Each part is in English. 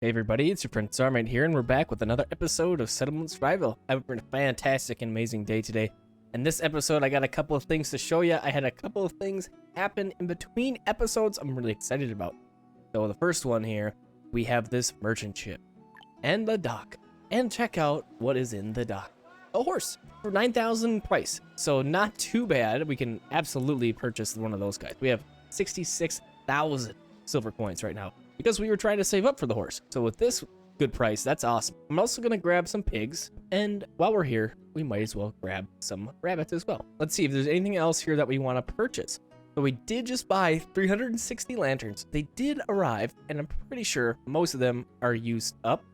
Hey everybody, it's your friend Sarmate here, and we're back with another episode of Settlement Survival. I've been a fantastic and amazing day today. In this episode, I got a couple of things to show you. I had a couple of things happen in between episodes I'm really excited about. So the first one here, we have this merchant ship and the dock. And check out what is in the dock. A horse for 9,000 price. So not too bad. We can absolutely purchase one of those guys. We have 66,000 silver coins right now, because we were trying to save up for the horse. So with this good price, that's awesome. I'm also gonna grab some pigs, and while we're here, we might as well grab some rabbits as well. Let's see if there's anything else here that we want to purchase. So we did just buy 360 lanterns. They did arrive, and I'm pretty sure most of them are used up.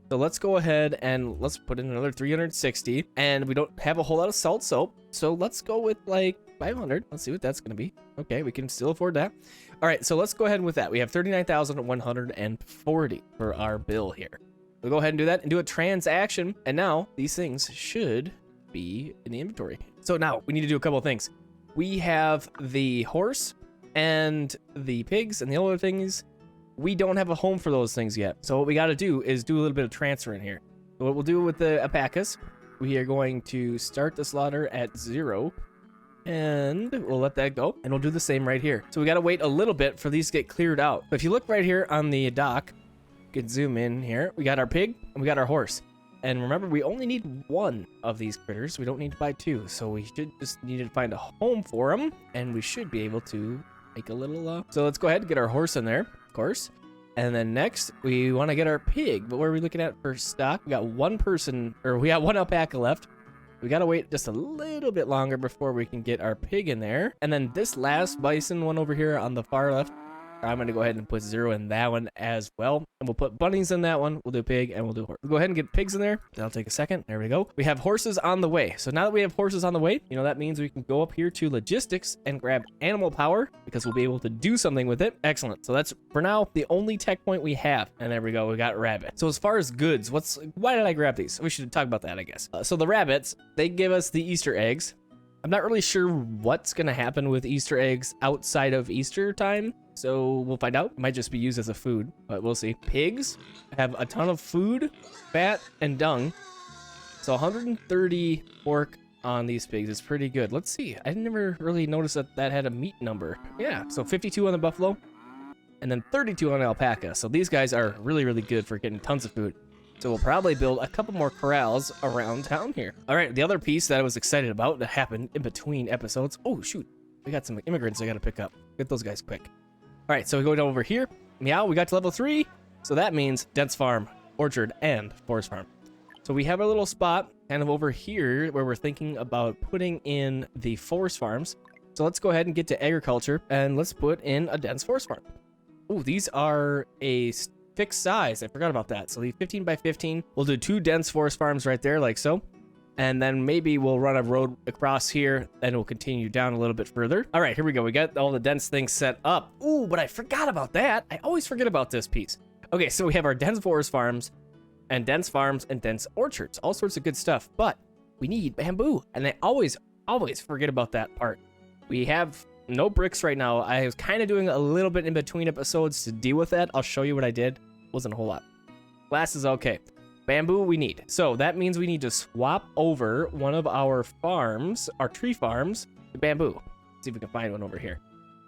So let's go ahead and let's put in another 360, and we don't have a whole lot of salt soap, so let's go with like 500. Let's see what that's gonna be. Okay, we can still afford that. All right, so let's go ahead with that. We have 39,140 for our bill here. We'll go ahead and do that and do a transaction, and now these things should be in the inventory. So now we need to do a couple of things. We have the horse and the pigs and the other things. We don't have a home for those things yet. So what we got to do is do a little bit of transfer in here. So what we'll do with the alpacas, we are going to start the slaughter at 0. And we'll let that go, and we'll do the same right here. So we got to wait a little bit for these to get cleared out. But if you look right here on the dock, you can zoom in here. We got our pig and we got our horse. And remember, we only need one of these critters. We don't need to buy two. So we should just need to find a home for them, and we should be able to make a little... So let's go ahead and get our horse in there, of course. And then next, we want to get our pig. But what are we looking at for stock? We got one person, or we got one alpaca left. We gotta wait just a little bit longer before we can get our pig in there. And then this last bison one over here on the far left, I'm gonna go ahead and put 0 in that one as well. And we'll put bunnies in that one. We'll do pig and we'll do horse. We'll go ahead and get pigs in there. That'll take a second. There we go. We have horses on the way. So now that we have horses on the way, you know, that means we can go up here to logistics and grab animal power, because we'll be able to do something with it. Excellent. So that's, for now, the only tech point we have. And there we go. We got rabbit. So as far as goods, why did I grab these? We should talk about that, I guess. So the rabbits, they give us the Easter eggs. I'm not really sure what's going to happen with Easter eggs outside of Easter time, so we'll find out. It might just be used as a food, but we'll see. Pigs have a ton of food, fat, and dung. So 130 pork on these pigs is pretty good. Let's see. I never really noticed that had a meat number. Yeah, so 52 on the buffalo, and then 32 on the alpaca. So these guys are really, really good for getting tons of food. So we'll probably build a couple more corrals around town here. All right, the other piece that I was excited about that happened in between episodes. Oh, shoot. We got some immigrants I got to pick up. Get those guys quick. All right, so we go down over here. Miao, we got to level 3. So that means dense farm, orchard, and forest farm. So we have a little spot kind of over here where we're thinking about putting in the forest farms. So let's go ahead and get to agriculture, and let's put in a dense forest farm. Oh, these are a fixed size. I forgot about that. So the 15 by 15. We'll do 2 dense forest farms right there, like so. And then maybe we'll run a road across here, and we'll continue down a little bit further. All right, here we go. We got all the dense things set up. Ooh, but I forgot about that. I always forget about this piece. Okay, so we have our dense forest farms and dense orchards. All sorts of good stuff. But we need bamboo, and I always forget about that part. We have no bricks right now. I was kind of doing a little bit in between episodes to deal with that. I'll show you what I did. Wasn't a whole lot. Glass is okay. Bamboo we need. So that means we need to swap over one of our farms, our tree farms, to bamboo. Let's see if we can find one over here.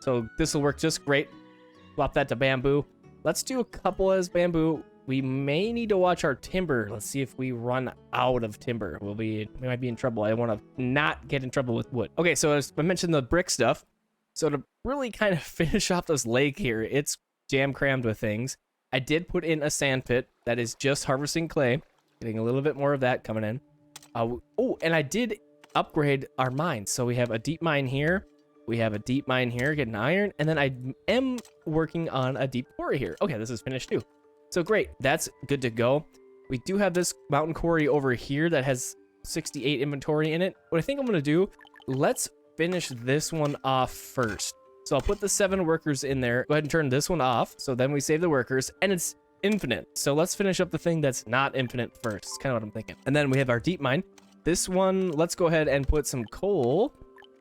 So this will work just great. Swap that to bamboo. Let's do a couple as bamboo. We may need to watch our timber. Let's see if we run out of timber. We might be in trouble. I want to not get in trouble with wood. Okay, so as I mentioned, the brick stuff. So to really kind of finish off this lake here, it's jam crammed with things. I did put in a sand pit that is just harvesting clay. Getting a little bit more of that coming in. Oh, and I did upgrade our mines. So we have a deep mine here. We have a deep mine here, getting iron. And then I am working on a deep quarry here. Okay, this is finished too. So great, that's good to go. We do have this mountain quarry over here that has 68 inventory in it. What I think I'm gonna do, let's finish this one off first. So I'll put the 7 workers in there. Go ahead and turn this one off. So then we save the workers, and it's infinite. So let's finish up the thing that's not infinite first. It's kind of what I'm thinking. And then we have our deep mine. This one, let's go ahead and put some coal.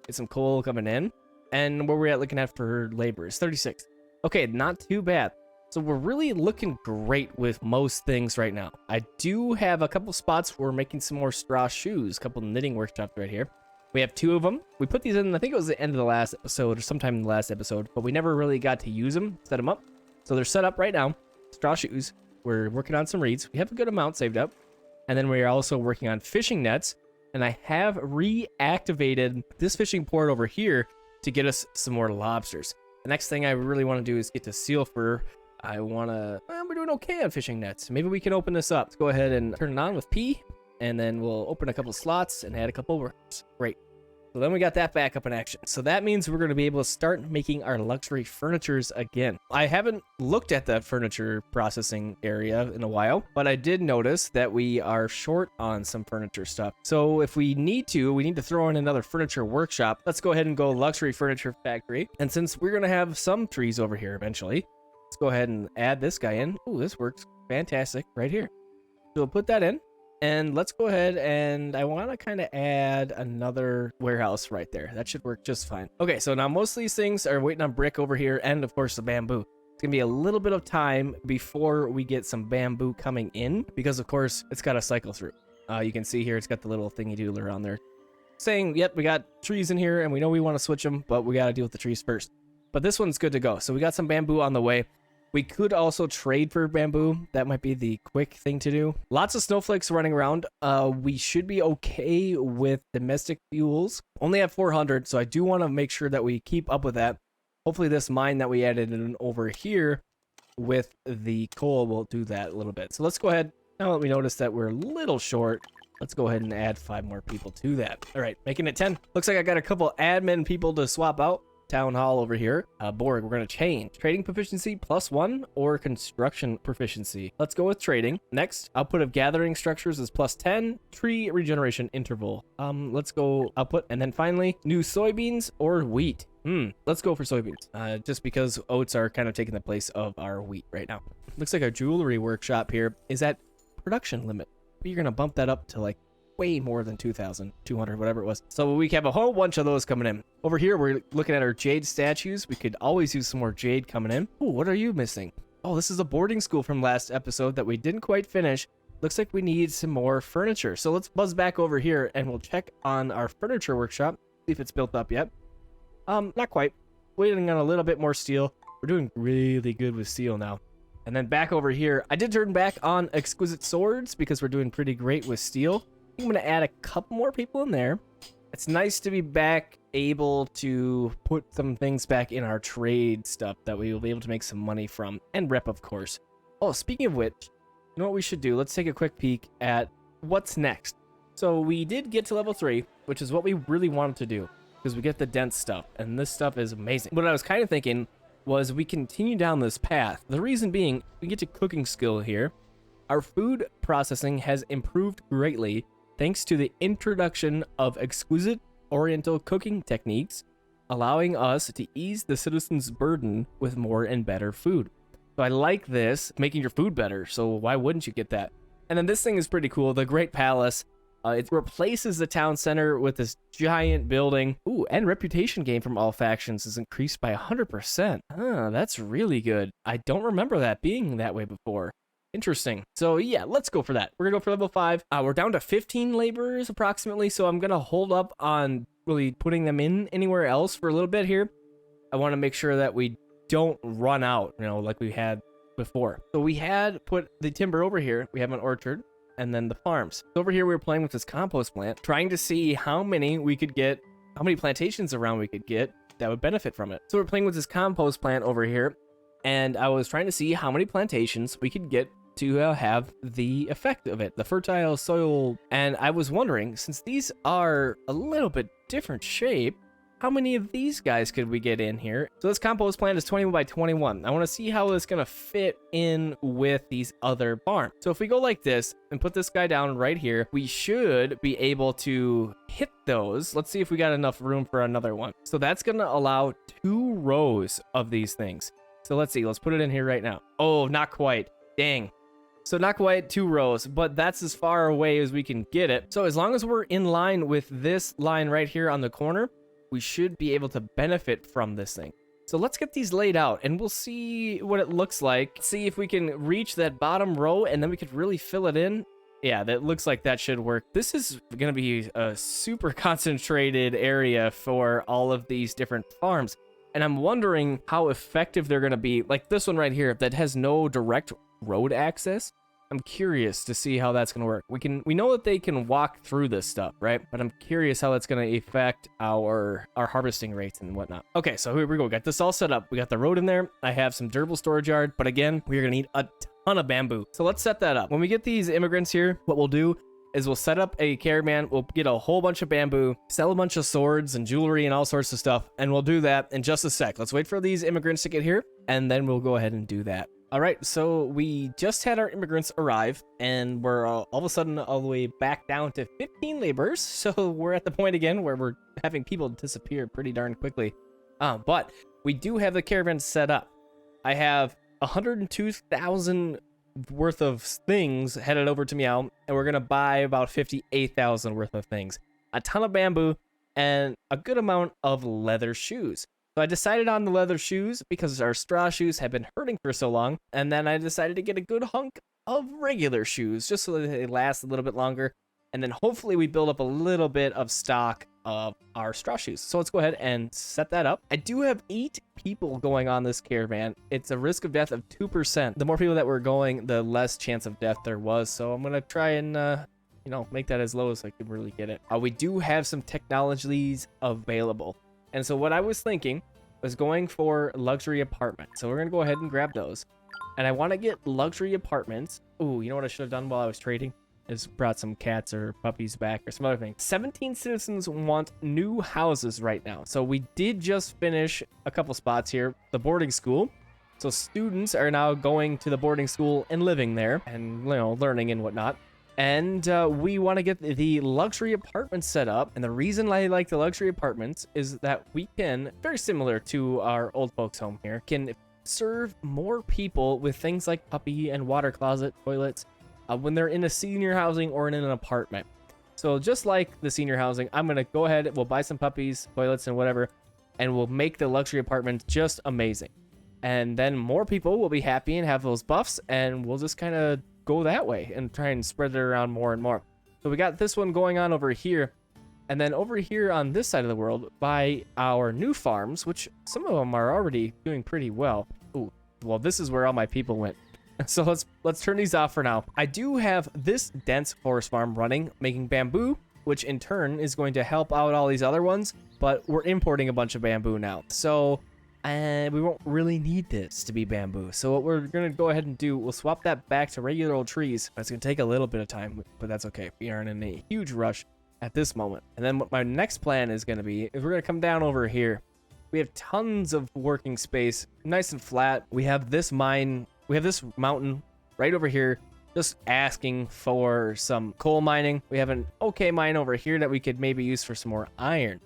Get some coal coming in. And where we're at looking at for labor is 36. Okay, not too bad. So we're really looking great with most things right now. I do have a couple spots where we're making some more straw shoes, a couple knitting workshops right here. We have 2 of them. We put these in, I think it was the end of the last episode or sometime in the last episode, but we never really got to use them, set them up. So they're set up right now. Straw shoes. We're working on some reeds. We have a good amount saved up. And then we're also working on fishing nets. And I have reactivated this fishing port over here to get us some more lobsters. The next thing I really want to do is get to seal fur. We're doing okay on fishing nets. Maybe we can open this up. Let's go ahead and turn it on with P. And then we'll open a couple slots and add a couple workers. Great. So then we got that back up in action. So that means we're going to be able to start making our luxury furnitures again. I haven't looked at the furniture processing area in a while, but I did notice that we are short on some furniture stuff. So if we need to throw in another furniture workshop. Let's go ahead and go luxury furniture factory. And since we're going to have some trees over here eventually, let's go ahead and add this guy in. Ooh, this works fantastic right here. So we'll put that in. And let's go ahead and I want to kind of add another warehouse right there. That should work just fine. Okay, so now most of these things are waiting on brick over here and of course the bamboo. It's going to be a little bit of time before we get some bamboo coming in because of course it's got to cycle through. You can see here it's got the little thingy doodler on there saying, yep, we got trees in here and we know we want to switch them, but we got to deal with the trees first. But this one's good to go. So we got some bamboo on the way. We could also trade for bamboo. That might be the quick thing to do. Lots of snowflakes running around. We should be okay with domestic fuels. Only have 400, so I do want to make sure that we keep up with that. Hopefully this mine that we added in over here with the coal will do that a little bit. So let's go ahead. Now that we notice that we're a little short, let's go ahead and add 5 more people to that. All right, making it 10. Looks like I got a couple admin people to swap out. Town hall over here. Borg, we're going to change. Trading proficiency +1 or construction proficiency. Let's go with trading. Next, output of gathering structures is +10. Tree regeneration interval. Let's go output. And then finally, new soybeans or wheat. Let's go for soybeans. Just because oats are kind of taking the place of our wheat right now. Looks like our jewelry workshop here is at production limit. But you're going to bump that up to like way more than 2,200, whatever it was. So we have a whole bunch of those coming in. Over here, we're looking at our jade statues. We could always use some more jade coming in. Ooh, what are you missing? Oh, this is a boarding school from last episode that we didn't quite finish. Looks like we need some more furniture. So let's buzz back over here and we'll check on our furniture workshop, see if it's built up yet. Not quite. Waiting on a little bit more steel. We're doing really good with steel now. And then back over here, I did turn back on exquisite swords because we're doing pretty great with steel. I'm going to add a couple more people in there. It's nice to be back able to put some things back in our trade stuff that we will be able to make some money from. And rep, of course. Oh, speaking of which, you know what we should do? Let's take a quick peek at what's next. So we did get to level 3, which is what we really wanted to do. Because we get the dense stuff. And this stuff is amazing. What I was kind of thinking was we continue down this path. The reason being, we get to cooking skill here. Our food processing has improved greatly thanks to the introduction of exquisite oriental cooking techniques, allowing us to ease the citizens' burden with more and better food. So I like this, making your food better, so why wouldn't you get that? And then this thing is pretty cool, the Great Palace. It replaces the town center with this giant building. Ooh, and reputation gain from all factions is increased by 100%. That's really good. I don't remember that being that way before. Interesting. So yeah, let's go for that. We're gonna go for level 5. We're down to 15 laborers approximately, so I'm gonna hold up on really putting them in anywhere else for a little bit here. I want to make sure that we don't run out, like we had before. So we had put the timber over here. We have an orchard and then the farms. So over here we were playing with this compost plant, trying to see how many plantations around we could get that would benefit from it. So we're playing with this compost plant over here, and I was trying to see how many plantations we could get to have the effect of it, the fertile soil. And I was wondering, since these are a little bit different shape, how many of these guys could we get in here? So this compost plant is 21 by 21. I want to see how it's going to fit in with these other farms. So if we go like this and put this guy down right here, we should be able to hit those. Let's see if we got enough room for another one. So that's going to allow 2 rows of these things. So let's see, let's put it in here right now. Oh, not quite. Dang. So not quite 2 rows, but that's as far away as we can get it. So as long as we're in line with this line right here on the corner, we should be able to benefit from this thing. So So let's get these laid out and we'll see what it looks like. See if we can reach that bottom row and then we could really fill it in. Yeah, that looks like that should work. This is going to be a super concentrated area for all of these different farms. And I'm wondering how effective they're going to be. Like this one right here that has no direct road access. I'm curious to see how that's going to work. We know that they can walk through this stuff, right? But I'm curious how that's going to affect our harvesting rates and whatnot. Okay, so here we go. Got this all set up. We got the road in there. I have some durable storage yard, but again, we're going to need a ton of bamboo. So let's set that up. When we get these immigrants here, what we'll do is we'll set up a caravan. We'll get a whole bunch of bamboo, sell a bunch of swords and jewelry and all sorts of stuff, and we'll do that in just a sec. Let's wait for these immigrants to get here, and then we'll go ahead and do that. All right, so we just had our immigrants arrive, and we're all of a sudden all the way back down to 15 laborers. So we're at the point again where we're having people disappear pretty darn quickly. But we do have the caravan set up. I have 102,000 worth of things headed over to Miao, and we're gonna buy about 58,000 worth of things, a ton of bamboo, and a good amount of leather shoes. So I decided on the leather shoes because our straw shoes have been hurting for so long, and then I decided to get a good hunk of regular shoes just so that they last a little bit longer, and then hopefully we build up a little bit of stock of our straw shoes. So let's go ahead and set that up. I do have 8 people going on this caravan. It's a risk of death of 2%. The more people that were going, the less chance of death there was. So I'm gonna try and make that as low as I can really get it. We do have some technologies available. And so what I was thinking was going for luxury apartments. So we're gonna go ahead and grab those. And I want to get luxury apartments. Ooh, you know what I should have done while I was trading? Is brought some cats or puppies back or some other things. 17 citizens want new houses right now. So we did just finish a couple spots here. The boarding school. So students are now going to the boarding school and living there and, learning and whatnot. And we want to get the luxury apartments set up. And the reason I like the luxury apartments is that we can, very similar to our old folks home here, can serve more people with things like puppy and water closet toilets when they're in a senior housing or in an apartment. So just like the senior housing, I'm going to go ahead, we'll buy some puppies, toilets, and whatever, and we'll make the luxury apartments just amazing. And then more people will be happy and have those buffs, and we'll just kind of go that way and try and spread it around more and more. So we got this one going on over here, and then over here on this side of the world by our new farms, which some of them are already doing pretty well. Ooh, well, this is where all my people went. So let's turn these off for now. I do have this dense forest farm running, making bamboo, which in turn is going to help out all these other ones, but we're importing a bunch of bamboo now. So we won't really need this to be bamboo. So what we're going to go ahead and do, we'll swap that back to regular old trees. It's going to take a little bit of time, but that's okay. We aren't in a huge rush at this moment. And then what my next plan is going to be is we're going to come down over here. We have tons of working space, nice and flat. We have this mine. We have this mountain right over here just asking for some coal mining. We have an okay mine over here that we could maybe use for some more iron.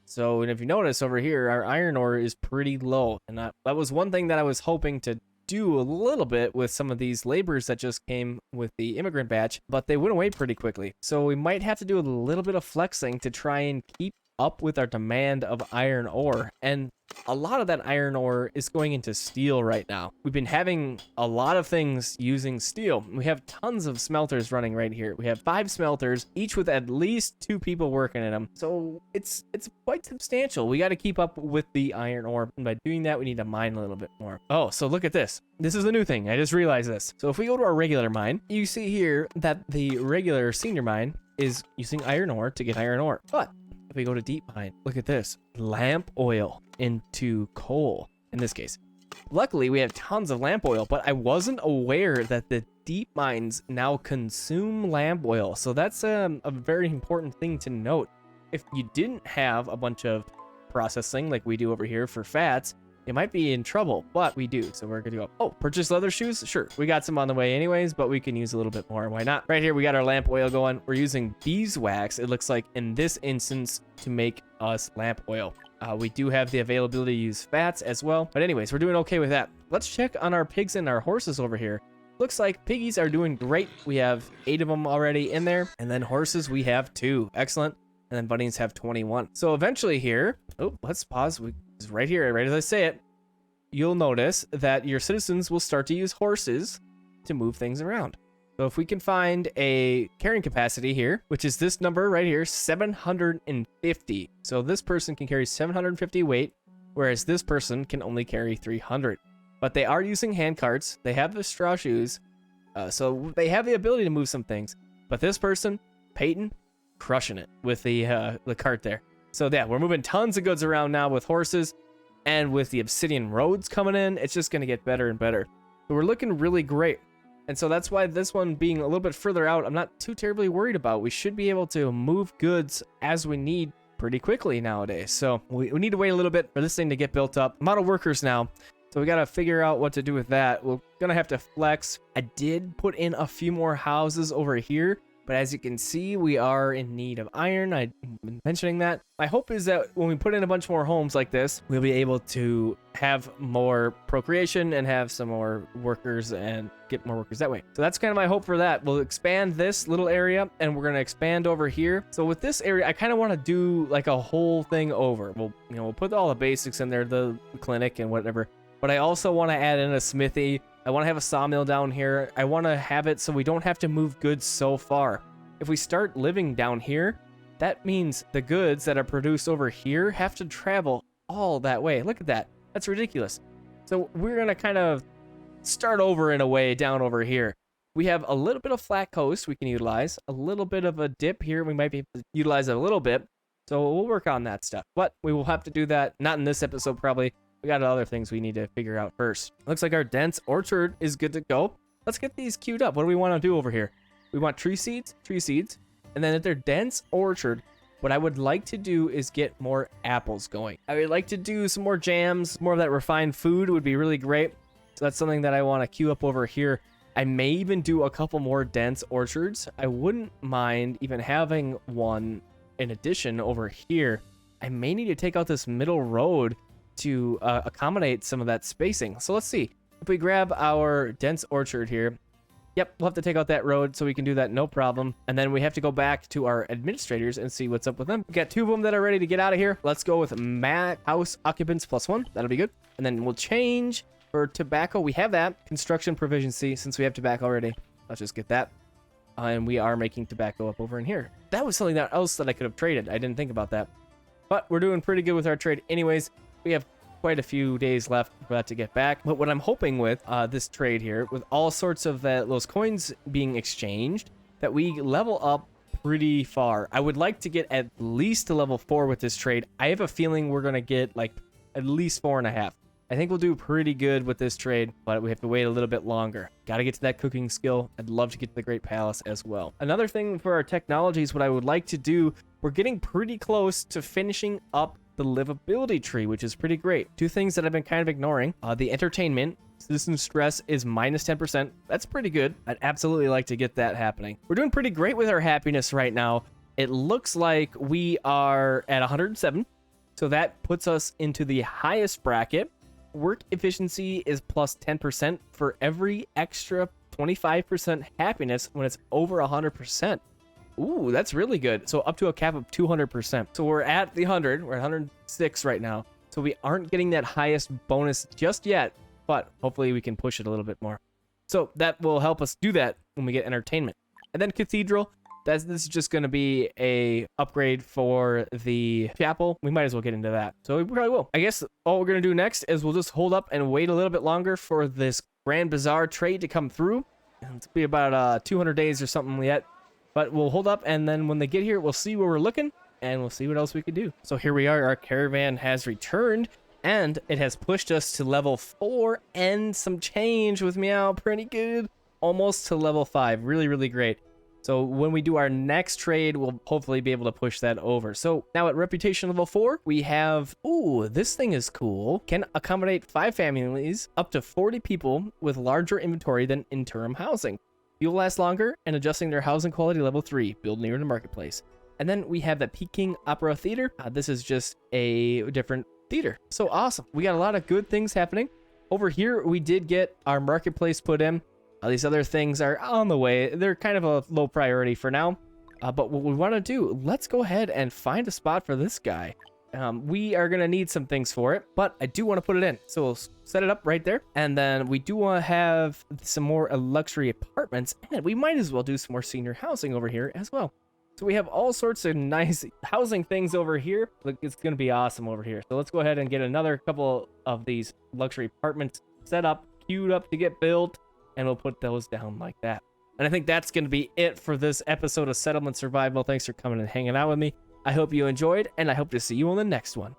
So, and if you notice over here, our iron ore is pretty low. And that was one thing that I was hoping to do a little bit with some of these laborers that just came with the immigrant batch, but they went away pretty quickly. So we might have to do a little bit of flexing to try and keep up with our demand of iron ore. And a lot of that iron ore is going into steel right now. We've been having a lot of things using steel. We have tons of smelters running right here. We have 5 smelters, each with at least 2 people working in them. So it's quite substantial. We got to keep up with the iron ore. And by doing that, we need to mine a little bit more. Oh, so look at this. This is a new thing. I just realized this. So if we go to our regular mine, you see here that the regular senior mine is using iron ore to get iron ore. But if we go to deep mine, look at this. Lamp oil into coal in this case. Luckily, we have tons of lamp oil, but I wasn't aware that the deep mines now consume lamp oil. So that's a very important thing to note. If you didn't have a bunch of processing like we do over here for fats, you might be in trouble, but we do. So we're going to go, oh, purchase leather shoes? Sure. We got some on the way anyways, but we can use a little bit more. Why not? Right here, we got our lamp oil going. We're using beeswax, it looks like, in this instance to make us lamp oil. We do have the availability to use fats as well. But anyways, we're doing okay with that. Let's check on our pigs and our horses over here. Looks like piggies are doing great. We have 8 of them already in there. And then horses, we have 2. Excellent. And then bunnies have 21. So eventually here, oh, let's pause. It's right here, right as I say it. you'll notice that your citizens will start to use horses to move things around. So if we can find a carrying capacity here, which is this number right here, 750. So this person can carry 750 weight, whereas this person can only carry 300. But they are using hand carts. They have the straw shoes. So they have the ability to move some things. But this person, Peyton, crushing it with the cart there. So yeah, we're moving tons of goods around now with horses, and with the obsidian roads coming in, it's just going to get better and better. So we're looking really great. And so that's why this one being a little bit further out, I'm not too terribly worried about. We should be able to move goods as we need pretty quickly nowadays. So we need to wait a little bit for this thing to get built up. I'm out of workers now, so we got to figure out what to do with that. We're going to have to flex. I did put in a few more houses over here, but as you can see, we are in need of iron. I've been mentioning that. My hope is that when we put in a bunch more homes like this, we'll be able to have more procreation and have some more workers and get more workers that way. So that's kind of my hope for that. We'll expand this little area, and we're going to expand over here. So with this area, I kind of want to do like a whole thing over. We'll put all the basics in there, the clinic and whatever. But I also want to add in a smithy. I want to have a sawmill down here. I want to have it so we don't have to move goods so far. If we start living down here, that means the goods that are produced over here have to travel all that way. Look at that. That's ridiculous. So we're going to kind of start over in a way down over here. We have a little bit of flat coast we can utilize. A little bit of a dip here. We might be able to utilize it a little bit. So we'll work on that stuff. But we will have to do that. Not in this episode, probably. We got other things we need to figure out first. Looks like our dense orchard is good to go. Let's get these queued up. What do we want to do over here? We want tree seeds, and then if they're dense orchard, what I would like to do is get more apples going. I would like to do some more jams, more of that refined food would be really great. So that's something that I want to queue up over here. I may even do a couple more dense orchards. I wouldn't mind even having one in addition over here. I may need to take out this middle road to accommodate some of that spacing. So let's see. If we grab our dense orchard here, yep, we'll have to take out that road, so we can do that, no problem. And then we have to go back to our administrators and see what's up with them. We got two of them that are ready to get out of here. Let's go with house occupants +1. That'll be good. And then we'll change for tobacco. We have that. Construction proficiency, since we have tobacco already. Let's just get that. And we are making tobacco up over in here. That was something else that I could have traded. I didn't think about that. But we're doing pretty good with our trade anyways. We have quite a few days left for that to get back. But what I'm hoping with this trade here, with all sorts of those coins being exchanged, that we level up pretty far. I would like to get at least to level 4 with this trade. I have a feeling we're going to get like at least 4.5. I think we'll do pretty good with this trade, but we have to wait a little bit longer. Got to get to that cooking skill. I'd love to get to the Great Palace as well. Another thing for our technologies, what I would like to do, we're getting pretty close to finishing up the livability tree, which is pretty great. Two things that I've been kind of ignoring. The entertainment, citizen stress is -10%. That's pretty good. I'd absolutely like to get that happening. We're doing pretty great with our happiness right now. It looks like we are at 107. So that puts us into the highest bracket. Work efficiency is +10% for every extra 25% happiness when it's over 100%. Ooh, that's really good. So up to a cap of 200%. So we're at the 100. We're at 106 right now. So we aren't getting that highest bonus just yet, but hopefully we can push it a little bit more. So that will help us do that when we get entertainment. And then cathedral. This is just going to be a upgrade for the chapel. We might as well get into that. So we probably will. I guess all we're going to do next is we'll just hold up and wait a little bit longer for this Grand Bazaar trade to come through. It'll be about 200 days or something yet. But we'll hold up, and then when they get here, we'll see where we're looking, and we'll see what else we can do. So here we are. Our caravan has returned, and it has pushed us to level 4 and some change with Miao. Pretty good. Almost to level 5. Really, really great. So when we do our next trade, we'll hopefully be able to push that over. So now at reputation level 4, we have, ooh, this thing is cool. Can accommodate 5 families, up to 40 people with larger inventory than interim housing. You'll last longer, and adjusting their housing quality level 3, build near the marketplace. And then we have the Peking Opera Theater. This is just a different theater. So awesome. We got a lot of good things happening. Over here, we did get our marketplace put in. These other things are on the way. They're kind of a low priority for now. But what we want to do, let's go ahead and find a spot for this guy. We are going to need some things for it, but I do want to put it in. So we'll set it up right there. And then we do want to have some more luxury apartments, and we might as well do some more senior housing over here as well. So we have all sorts of nice housing things over here. Look, it's going to be awesome over here. So let's go ahead and get another couple of these luxury apartments set up, queued up to get built, and we'll put those down like that. And I think that's going to be it for this episode of Settlement Survival. Thanks for coming and hanging out with me. I hope you enjoyed, and I hope to see you on the next one.